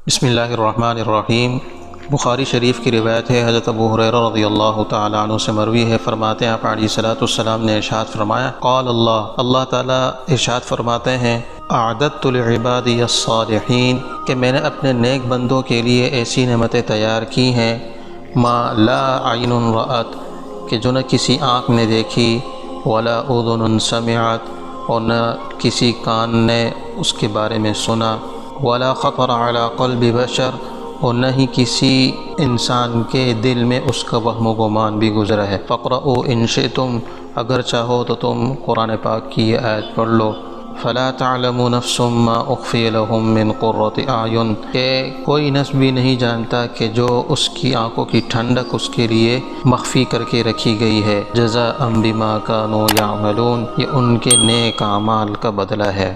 بسم اللہ الرحمن الرحیم۔ بخاری شریف کی روایت ہے، حضرت ابو ہریرہ رضی اللہ تعالیٰ عنہ سے مروی ہے، فرماتے ہیں آپ علیہ السلام نے ارشاد فرمایا، قال اللہ تعالیٰ ارشاد فرماتے ہیں، اعددت لعبادی الصالحین، کہ میں نے اپنے نیک بندوں کے لیے ایسی نعمتیں تیار کی ہیں، ما لا عین رأت، کہ جو نہ کسی آنکھ نے دیکھی، ولا اذن سمعت، اور نہ کسی کان نے اس کے بارے میں سنا، ولا خطر علی قلب بشر، اور نہ ہی کسی انسان کے دل میں اس کا وہم و گمان بھی گزرا ہے۔ فقرؤوا ان شئتم، اگر چاہو تو تم قرآن پاک کی یہ آیت پڑھ لو۔ فلا تعلم نفس ما اخفی لهم من قرۃ اعین، کہ کوئی نفس بھی نہیں جانتا کہ جو اس کی آنکھوں کی ٹھنڈک اس کے لیے مخفی کر کے رکھی گئی ہے، جزاء بما کانوا یعملون، یہ ان کے نیک اعمال کا بدلہ ہے۔